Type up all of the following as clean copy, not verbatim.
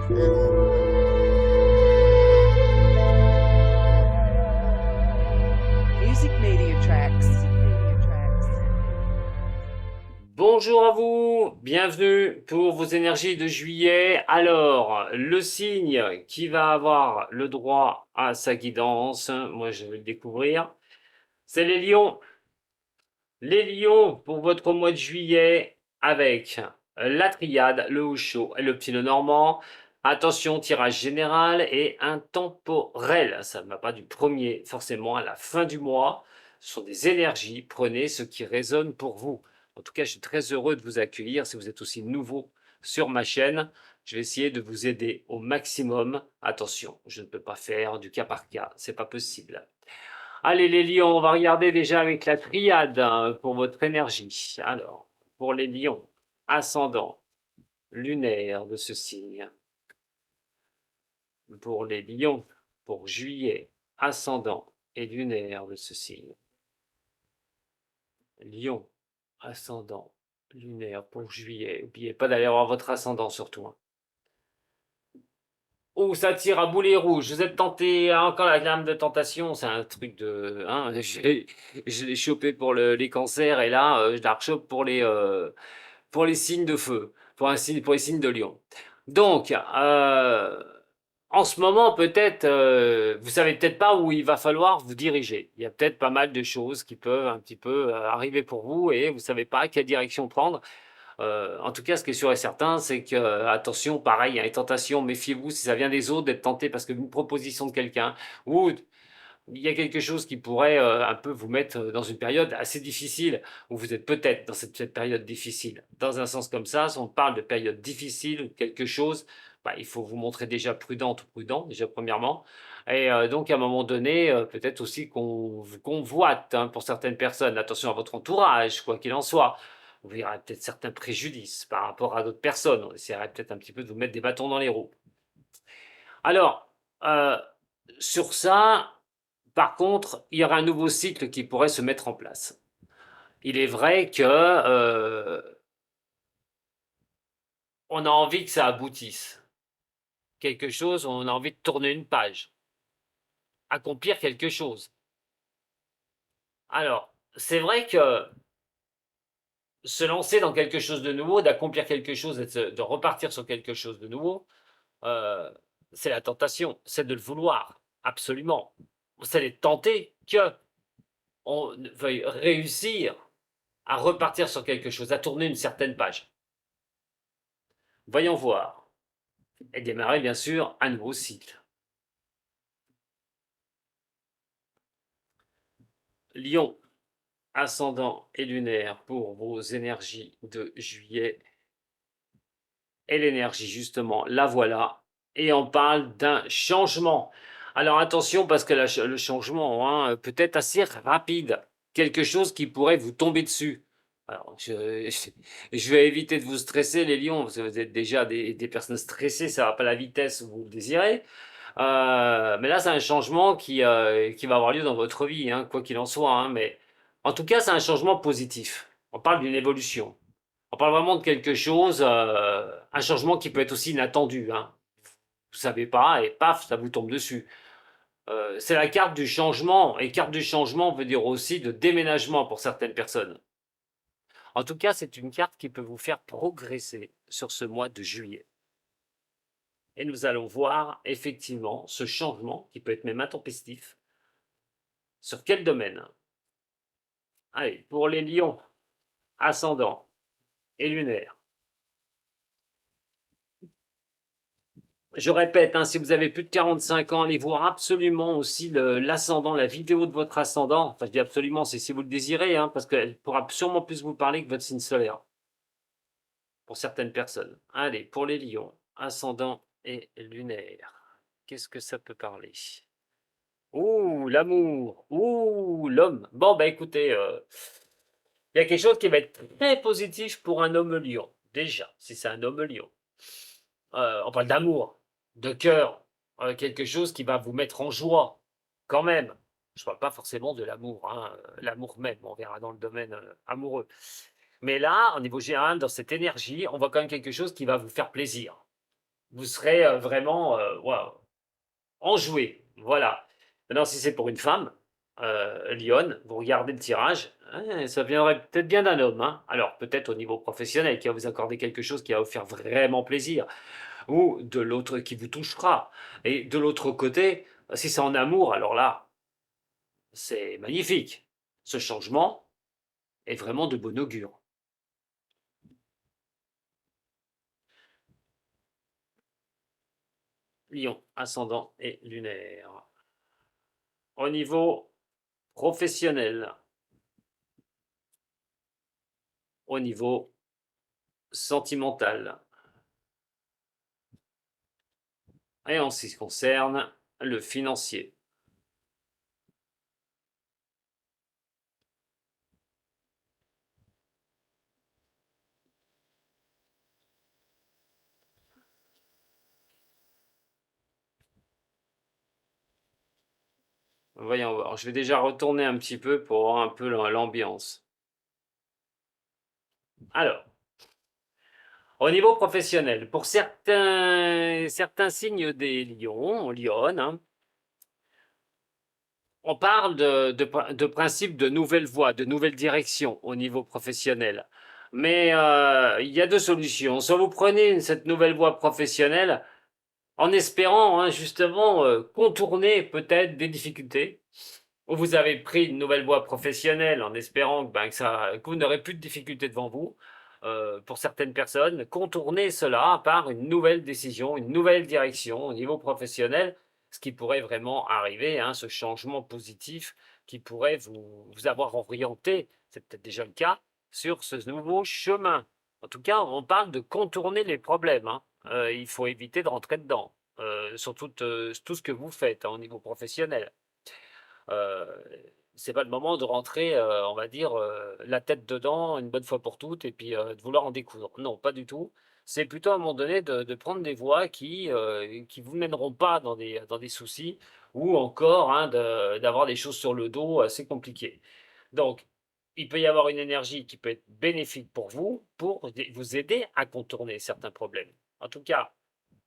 Music Media Tracks. Bonjour à vous, bienvenue pour vos énergies de juillet. Alors, le signe qui va avoir le droit à sa guidance, moi je vais le découvrir, c'est les lions. Les lions pour votre mois de juillet avec la triade, le haut chaud et le petit nœud normand. Attention, tirage général et intemporel. Ça ne va pas du premier forcément à la fin du mois. Ce sont des énergies. Prenez ce qui résonne pour vous. En tout cas, je suis très heureux de vous accueillir. Si vous êtes aussi nouveau sur ma chaîne, je vais essayer de vous aider au maximum. Attention, je ne peux pas faire du cas par cas. C'est pas possible. Allez les lions, on va regarder déjà avec la triade pour votre énergie. Alors, pour les lions, ascendant lunaire de ce signe. Pour les lions, pour juillet, ascendant et lunaire de ce signe. Lion, ascendant, lunaire pour juillet. N'oubliez pas d'aller voir votre ascendant surtout. Oh, ça tire à boulet rouge. Vous êtes tenté, encore la lame de tentation, c'est un truc de. Hein, je l'ai chopé pour les cancers et là, je la rechope pour les signes de feu, pour les signes de lion. Donc, en ce moment, peut-être, vous savez peut-être pas où il va falloir vous diriger. Il y a peut-être pas mal de choses qui peuvent un petit peu arriver pour vous et vous savez pas quelle direction prendre. En tout cas, ce qui est sûr et certain, c'est que, attention, pareil, hein, les tentations, méfiez-vous si ça vient des autres d'être tenté parce qu'une proposition de quelqu'un ou il y a quelque chose qui pourrait un peu vous mettre dans une période assez difficile, où vous êtes peut-être dans cette période difficile. Dans un sens comme ça, si on parle de période difficile ou quelque chose, bah, il faut vous montrer déjà prudente ou prudent, déjà premièrement. Et donc à un moment donné, peut-être aussi qu'on vous convoite hein, pour certaines personnes. Attention à votre entourage, quoi qu'il en soit. Vous verrez peut-être certains préjudices par rapport à d'autres personnes. On essaierait peut-être un petit peu de vous mettre des bâtons dans les roues. Alors, euh, sur ça, par contre, il y aura un nouveau cycle qui pourrait se mettre en place. Il est vrai que on a envie que ça aboutisse. Quelque chose, on a envie de tourner une page, accomplir quelque chose. Alors, c'est vrai que se lancer dans quelque chose de nouveau, d'accomplir quelque chose et de repartir sur quelque chose de nouveau, euh, c'est la tentation, c'est de le vouloir, absolument. C'est de tenter que on veuille réussir à repartir sur quelque chose, à tourner une certaine page. Voyons voir. Et démarrer bien sûr un nouveau cycle. Lion, ascendant et lunaire pour vos énergies de juillet. Et l'énergie, justement, la voilà. Et on parle d'un changement. Alors attention, parce que le changement hein, peut être assez rapide. Quelque chose qui pourrait vous tomber dessus. Alors, je vais éviter de vous stresser, les lions, parce que vous êtes déjà des personnes stressées, ça ne va pas à la vitesse où vous le désirez. Mais là, c'est un changement qui va avoir lieu dans votre vie, hein, quoi qu'il en soit. Hein, mais en tout cas, c'est un changement positif. On parle d'une évolution. On parle vraiment de quelque chose, un changement qui peut être aussi inattendu. Hein. Vous savez pas, et paf, ça vous tombe dessus. C'est la carte du changement, et carte du changement veut dire aussi de déménagement pour certaines personnes. En tout cas, c'est une carte qui peut vous faire progresser sur ce mois de juillet. Et nous allons voir effectivement ce changement, qui peut être même intempestif, sur quel domaine. Allez, pour les lions, ascendant et lunaire. Je répète, hein, si vous avez plus de 45 ans, allez voir absolument aussi l'ascendant, la vidéo de votre ascendant. Enfin, je dis absolument, c'est si vous le désirez, hein, parce qu'elle pourra sûrement plus vous parler que votre signe solaire, pour certaines personnes. Allez, pour les lions, ascendant et lunaire. Qu'est-ce que ça peut parler? Ouh, l'amour. Ouh, l'homme. Bon, bah écoutez, il y a quelque chose qui va être très positif pour un homme lion. Déjà, si c'est un homme lion. On parle d'amour, de cœur, quelque chose qui va vous mettre en joie, quand même. Je ne parle pas forcément de l'amour, hein, l'amour même, on verra dans le domaine amoureux. Mais là, au niveau général, dans cette énergie, on voit quand même quelque chose qui va vous faire plaisir. vous serez vraiment waouh, enjoué. Voilà. Maintenant, si c'est pour une femme, lionne, vous regardez le tirage, hein, ça viendrait peut-être bien d'un homme, hein. Alors, peut-être au niveau professionnel, qui va vous accorder quelque chose qui va vous faire vraiment plaisir, ou de l'autre qui vous touchera. Et de l'autre côté, si c'est en amour, alors là, c'est magnifique. Ce changement est vraiment de bon augure. Lion, ascendant et lunaire. Au niveau professionnel, au niveau sentimental, et en ce qui concerne le financier. Voyons voir, je vais déjà retourner un petit peu pour voir un peu l'ambiance. Alors, au niveau professionnel, pour certains signes des lions, lionnes, hein, on parle de principe de nouvelles voies, de nouvelles directions au niveau professionnel. Mais il y a deux solutions. Soit vous prenez cette nouvelle voie professionnelle en espérant justement contourner peut-être des difficultés, ou vous avez pris une nouvelle voie professionnelle en espérant que vous n'aurez plus de difficultés devant vous. Pour certaines personnes, contourner cela par une nouvelle décision, une nouvelle direction au niveau professionnel, ce qui pourrait vraiment arriver, hein, ce changement positif qui pourrait vous avoir orienté, c'est peut-être déjà le cas, sur ce nouveau chemin. En tout cas, on parle de contourner les problèmes, hein. Il faut éviter de rentrer dedans, sur tout ce que vous faites, hein, au niveau professionnel. Euh, c'est pas le moment de rentrer, on va dire, la tête dedans une bonne fois pour toutes et puis de vouloir en découdre. Non, pas du tout. C'est plutôt à un moment donné de prendre des voies qui vous mèneront pas dans des soucis ou encore hein, d'avoir des choses sur le dos assez compliquées. Donc, il peut y avoir une énergie qui peut être bénéfique pour vous aider à contourner certains problèmes. En tout cas,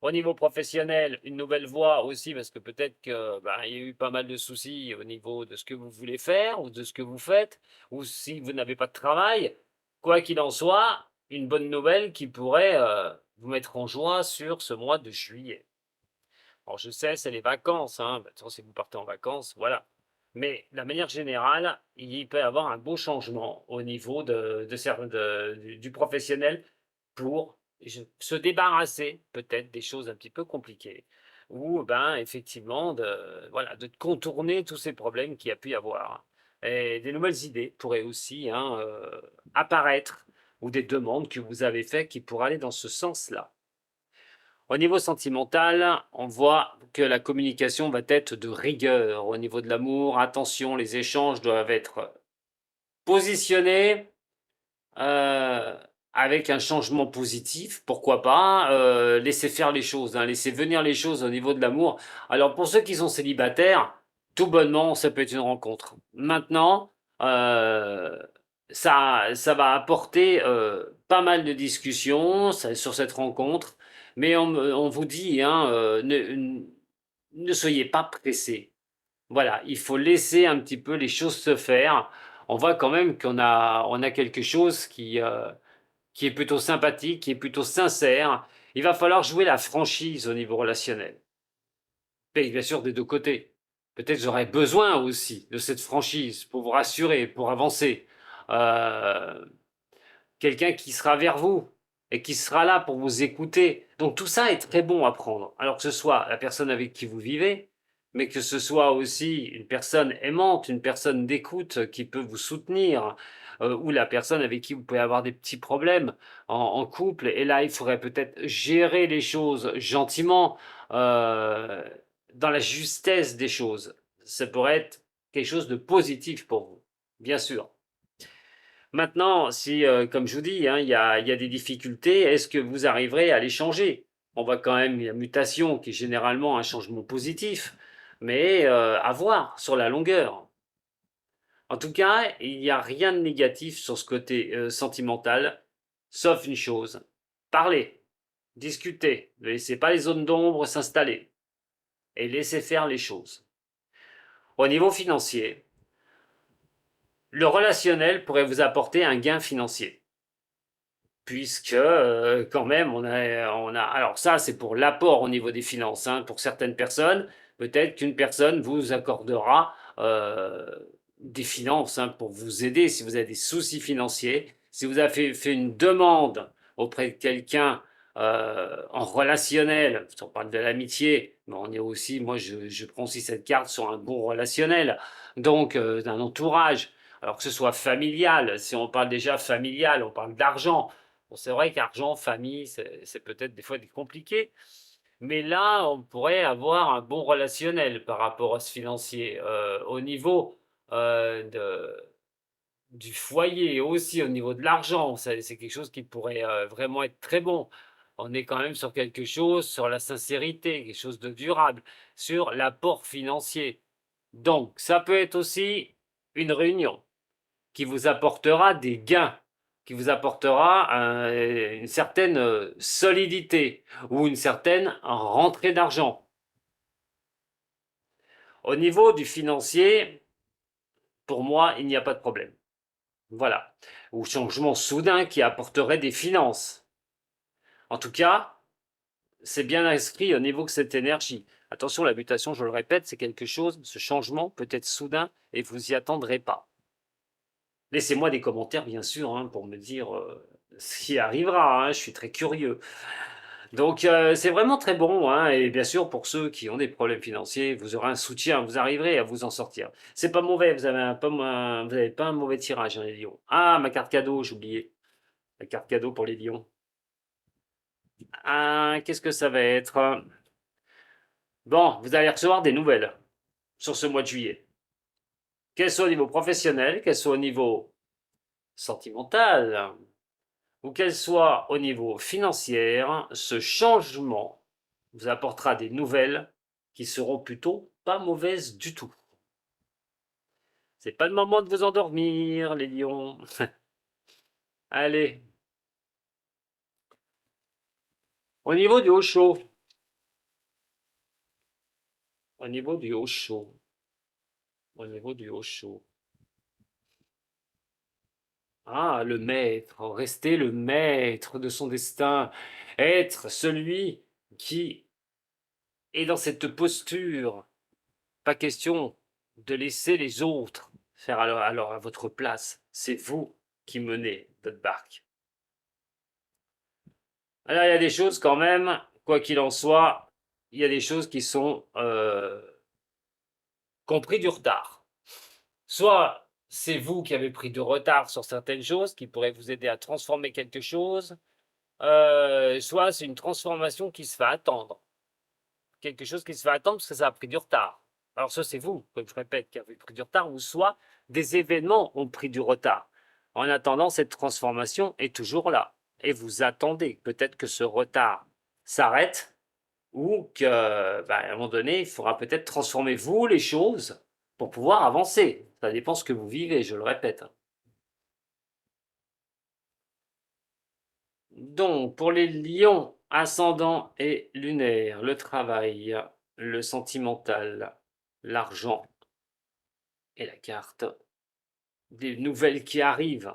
au niveau professionnel, une nouvelle voie aussi, parce que peut-être que il y a eu pas mal de soucis au niveau de ce que vous voulez faire ou de ce que vous faites, ou si vous n'avez pas de travail. Quoi qu'il en soit, une bonne nouvelle qui pourrait vous mettre en joie sur ce mois de juillet. Alors je sais, c'est les vacances, hein. De toute façon, si vous partez en vacances, voilà. Mais de la manière générale, il peut y avoir un beau changement au niveau du professionnel pour se débarrasser peut-être des choses un petit peu compliquées. Ou effectivement, voilà, de contourner tous ces problèmes qu'il y a pu y avoir. Et des nouvelles idées pourraient aussi hein, apparaître, ou des demandes que vous avez faites qui pourraient aller dans ce sens-là. Au niveau sentimental, on voit que la communication va être de rigueur. Au niveau de l'amour, attention, les échanges doivent être positionnés avec un changement positif, pourquoi pas, laisser faire les choses, hein, laisser venir les choses au niveau de l'amour. Alors pour ceux qui sont célibataires, tout bonnement, ça peut être une rencontre. Maintenant, euh, ça va apporter pas mal de discussions sur cette rencontre, mais on vous dit, hein, ne soyez pas pressés. Voilà, il faut laisser un petit peu les choses se faire. On voit quand même on a quelque chose qui est plutôt sympathique, qui est plutôt sincère. Il va falloir jouer la franchise au niveau relationnel. Et bien sûr des deux côtés. Peut-être j'aurais besoin aussi de cette franchise pour vous rassurer, pour avancer. Euh, Quelqu'un qui sera vers vous et qui sera là pour vous écouter. Donc tout ça est très bon à prendre. Alors que ce soit la personne avec qui vous vivez, mais que ce soit aussi une personne aimante, une personne d'écoute qui peut vous soutenir, ou la personne avec qui vous pouvez avoir des petits problèmes en couple. Et là, il faudrait peut-être gérer les choses gentiment, euh, dans la justesse des choses. Ça pourrait être quelque chose de positif pour vous, bien sûr. Maintenant, si, comme je vous dis, hein, il y a des difficultés, est-ce que vous arriverez à les changer? On voit quand même la mutation qui est généralement un changement positif, mais à voir sur la longueur. En tout cas, il n'y a rien de négatif sur ce côté sentimental, sauf une chose, parler. discutez, ne laissez pas les zones d'ombre s'installer et laissez faire les choses. Au niveau financier, le relationnel pourrait vous apporter un gain financier. Puisque quand même, alors ça c'est pour l'apport au niveau des finances, hein. Pour certaines personnes, peut-être qu'une personne vous accordera des finances, hein, pour vous aider si vous avez des soucis financiers. Si vous avez fait une demande auprès de quelqu'un en relationnel, on parle de l'amitié, mais on est aussi, moi je prends aussi cette carte sur un bon relationnel, donc d'un entourage, alors que ce soit familial, si on parle déjà familial, on parle d'argent. Bon, c'est vrai qu'argent, famille, c'est peut-être des fois compliqué, mais là, on pourrait avoir un bon relationnel par rapport à ce financier. Au niveau du foyer, aussi au niveau de l'argent, c'est quelque chose qui pourrait vraiment être très bon. On est quand même sur quelque chose, sur la sincérité, quelque chose de durable, sur l'apport financier. Donc, ça peut être aussi une réunion qui vous apportera des gains, qui vous apportera une certaine solidité ou une certaine rentrée d'argent. Au niveau du financier, pour moi, il n'y a pas de problème. Voilà. Ou changement soudain qui apporterait des finances. En tout cas, c'est bien inscrit au niveau de cette énergie. Attention, la mutation, je le répète, c'est quelque chose, ce changement peut être soudain et vous y attendrez pas. Laissez-moi des commentaires, bien sûr, hein, pour me dire ce qui arrivera, hein, je suis très curieux. Donc, c'est vraiment très bon, hein, et bien sûr, pour ceux qui ont des problèmes financiers, vous aurez un soutien, vous arriverez à vous en sortir. C'est pas mauvais, vous avez pas un mauvais tirage, hein, les lions. Ah, ma carte cadeau, j'ai oublié. La carte cadeau pour les lions. Ah, qu'est-ce que ça va être? Bon, vous allez recevoir des nouvelles sur ce mois de juillet. Qu'elles soient au niveau professionnel, qu'elles soient au niveau sentimental, ou qu'elle soit au niveau financier, ce changement vous apportera des nouvelles qui seront plutôt pas mauvaises du tout. C'est pas le moment de vous endormir, les lions. Allez. Au niveau du haut chaud. Au niveau du haut chaud. Au niveau du haut chaud. Ah, le maître, rester le maître de son destin, être celui qui est dans cette posture. Pas question de laisser les autres faire alors à votre place. C'est vous qui menez votre barque. Alors il y a des choses quand même, quoi qu'il en soit, il y a des choses qui sont qui pris du retard. Soit c'est vous qui avez pris du retard sur certaines choses qui pourraient vous aider à transformer quelque chose, soit c'est une transformation qui se fait attendre. Quelque chose qui se fait attendre parce que ça a pris du retard. Alors ça, c'est vous, comme je répète, qui avez pris du retard, ou soit des événements ont pris du retard. En attendant, cette transformation est toujours là. Et vous attendez peut-être que ce retard s'arrête, ou que, à un moment donné, il faudra peut-être transformer vous les choses pour pouvoir avancer. Ça dépend ce que vous vivez, je le répète. Donc, pour les lions, ascendant et lunaire, le travail, le sentimental, l'argent et la carte, des nouvelles qui arrivent.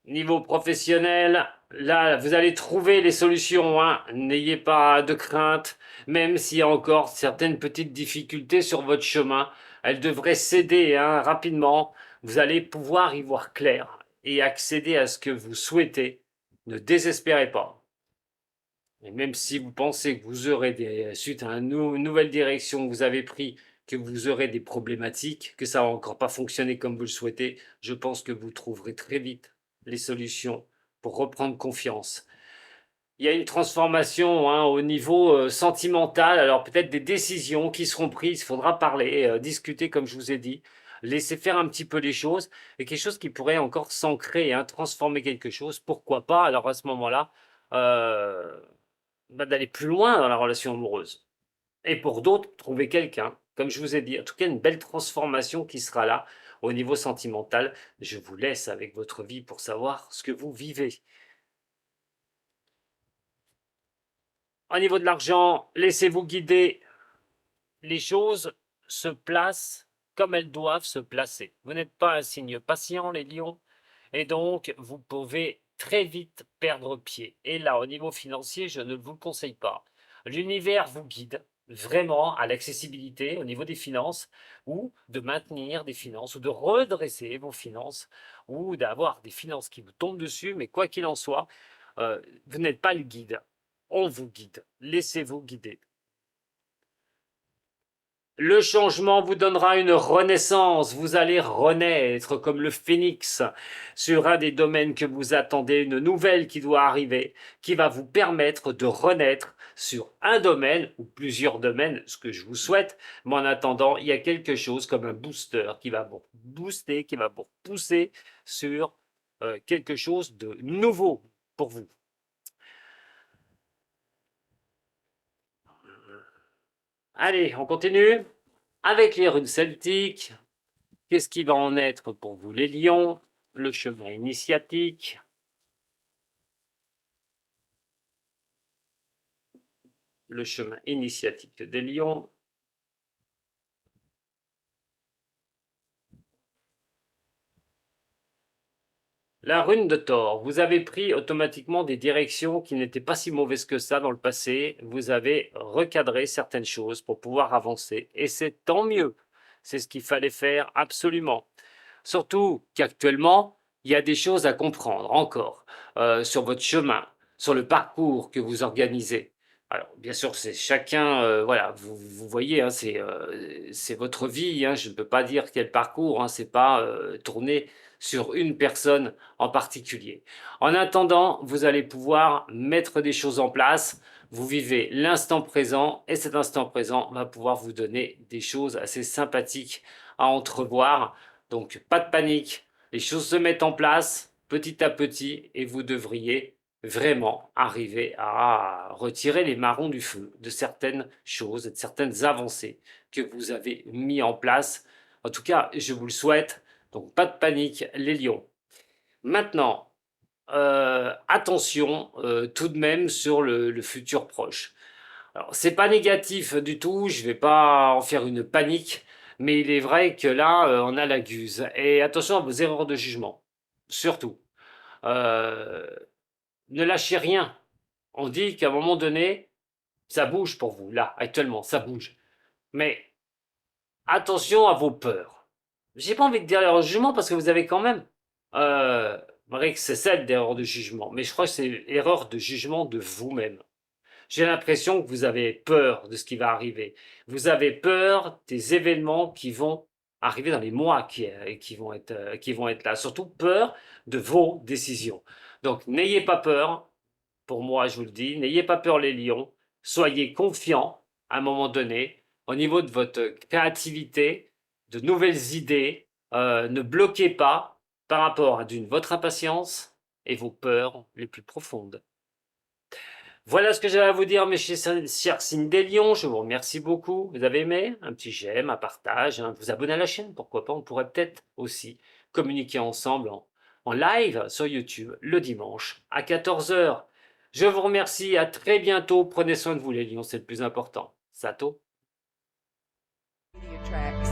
Niveau professionnel, là, vous allez trouver les solutions, hein. N'ayez pas de crainte, même s'il y a encore certaines petites difficultés sur votre chemin. Elles devraient céder, hein, rapidement. Vous allez pouvoir y voir clair et accéder à ce que vous souhaitez. Ne désespérez pas. Et même si vous pensez que vous aurez suite à une nouvelle direction que vous avez pris, que vous aurez des problématiques, que ça va encore pas fonctionner comme vous le souhaitez, je pense que vous trouverez très vite les solutions pour reprendre confiance. Il y a une transformation, hein, au niveau sentimental, alors peut-être des décisions qui seront prises, il faudra parler, discuter comme je vous ai dit, laisser faire un petit peu les choses, et quelque chose qui pourrait encore s'ancrer, hein, transformer quelque chose, pourquoi pas, alors à ce moment-là, euh, d'aller plus loin dans la relation amoureuse. Et pour d'autres, trouver quelqu'un, comme je vous ai dit, en tout cas une belle transformation qui sera là Au niveau sentimental, je vous laisse avec votre vie pour savoir ce que vous vivez. Au niveau de l'argent, laissez-vous guider. Les choses se placent comme elles doivent se placer. Vous n'êtes pas un signe patient, les lions, et donc vous pouvez très vite perdre pied. Et là, au niveau financier, je ne vous le conseille pas. L'univers vous guide vraiment à l'accessibilité au niveau des finances, ou de maintenir des finances, ou de redresser vos finances, ou d'avoir des finances qui vous tombent dessus, mais quoi qu'il en soit, vous n'êtes pas le guide. On vous guide. Laissez-vous guider. Le changement vous donnera une renaissance, vous allez renaître comme le phénix sur un des domaines que vous attendez, une nouvelle qui doit arriver, qui va vous permettre de renaître sur un domaine ou plusieurs domaines, ce que je vous souhaite, mais en attendant, il y a quelque chose comme un booster qui va vous booster, qui va vous pousser sur quelque chose de nouveau pour vous. Allez, on continue avec les runes celtiques. Qu'est-ce qui va en être pour vous les lions? Le chemin initiatique. Le chemin initiatique des lions. La rune de Thor, vous avez pris automatiquement des directions qui n'étaient pas si mauvaises que ça dans le passé. Vous avez recadré certaines choses pour pouvoir avancer. Et c'est tant mieux. C'est ce qu'il fallait faire absolument. Surtout qu'actuellement, il y a des choses à comprendre encore sur votre chemin, sur le parcours que vous organisez. Alors, bien sûr, c'est chacun, voilà, vous voyez, hein, c'est votre vie, hein, je ne peux pas dire quel parcours, hein, c'est pas tourné sur une personne en particulier. En attendant, vous allez pouvoir mettre des choses en place, vous vivez l'instant présent, et cet instant présent va pouvoir vous donner des choses assez sympathiques à entrevoir. Donc, pas de panique, les choses se mettent en place petit à petit, et vous devriez vraiment arriver à retirer les marrons du feu de certaines choses, de certaines avancées que vous avez mis en place. En tout cas, je vous le souhaite. Donc, pas de panique, les lions. Maintenant, attention tout de même sur le futur proche. Alors, c'est pas négatif du tout, je vais pas en faire une panique, mais il est vrai que là, on a la guse. Et attention à vos erreurs de jugement, surtout. Ne lâchez rien. On dit qu'à un moment donné, ça bouge pour vous, là, actuellement, ça bouge. Mais attention à vos peurs. J'ai pas envie de dire erreur de jugement parce que vous avez quand même. Vrai que c'est celle d'erreur de jugement, mais je crois que c'est erreur de jugement de vous-même. J'ai l'impression que vous avez peur de ce qui va arriver. Vous avez peur des événements qui vont arriver dans les mois qui vont être là. Surtout peur de vos décisions. Donc n'ayez pas peur. Pour moi, je vous le dis, n'ayez pas peur les lions. Soyez confiants à un moment donné au niveau de votre créativité, de nouvelles idées. Ne bloquez pas par rapport à votre impatience et vos peurs les plus profondes. Voilà ce que j'avais à vous dire, mes chers signes des lions. Je vous remercie beaucoup. Vous avez aimé? Un petit j'aime, un partage, hein. Vous abonner à la chaîne, pourquoi pas. On pourrait peut-être aussi communiquer ensemble en live sur YouTube le dimanche à 14 h. Je vous remercie. À très bientôt. Prenez soin de vous, les lions. C'est le plus important. Sato. Media Tracks.